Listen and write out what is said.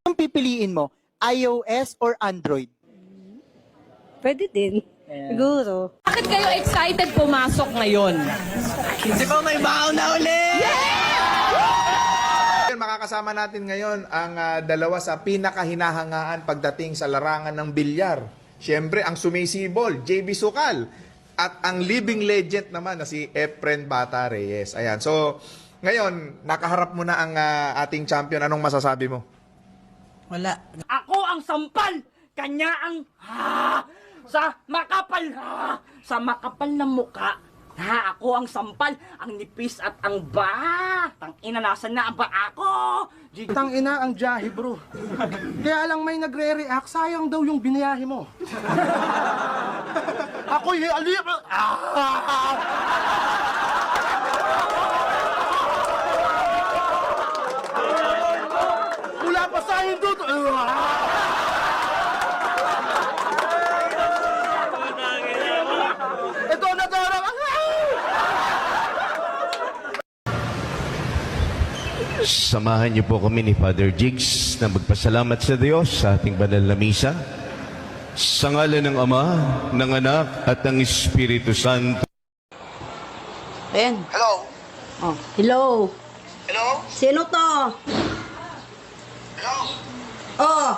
Anong pipiliin mo? iOS or Android? Pwede din. Siguro. Bakit kayo excited pumasok ngayon? Kasi po may baon na ulit! Makakasama natin ngayon ang dalawa sa pinakahinahangaan pagdating sa larangan ng bilyar. Siyempre, ang sumisibol, JB Sukal. At ang living legend naman na si Efren Bata Reyes. Ayan. So, ngayon, nakaharap mo na ang ating champion. Anong masasabi mo? Wala. Ako ang sampal, kanya ang sa makapal sa makapal na muka. Ako ang sampal, ang nipis at ang tangina, nasan na ba ako? Tangina ang jahi, bro. Kaya lang may nagre-react, sayang daw yung biniyahe mo. Ako yung alip. Wala pa sa akin doon. Ito na darang. Samahan niyo po kami ni Father Jigs na magpasalamat sa Diyos sa ating banal na misa. Sa ngalan ng Ama, ng Anak, at ng Espiritu Santo. Ayan. Hello? Oh, hello. Hello? Sino to? Hello? Oh,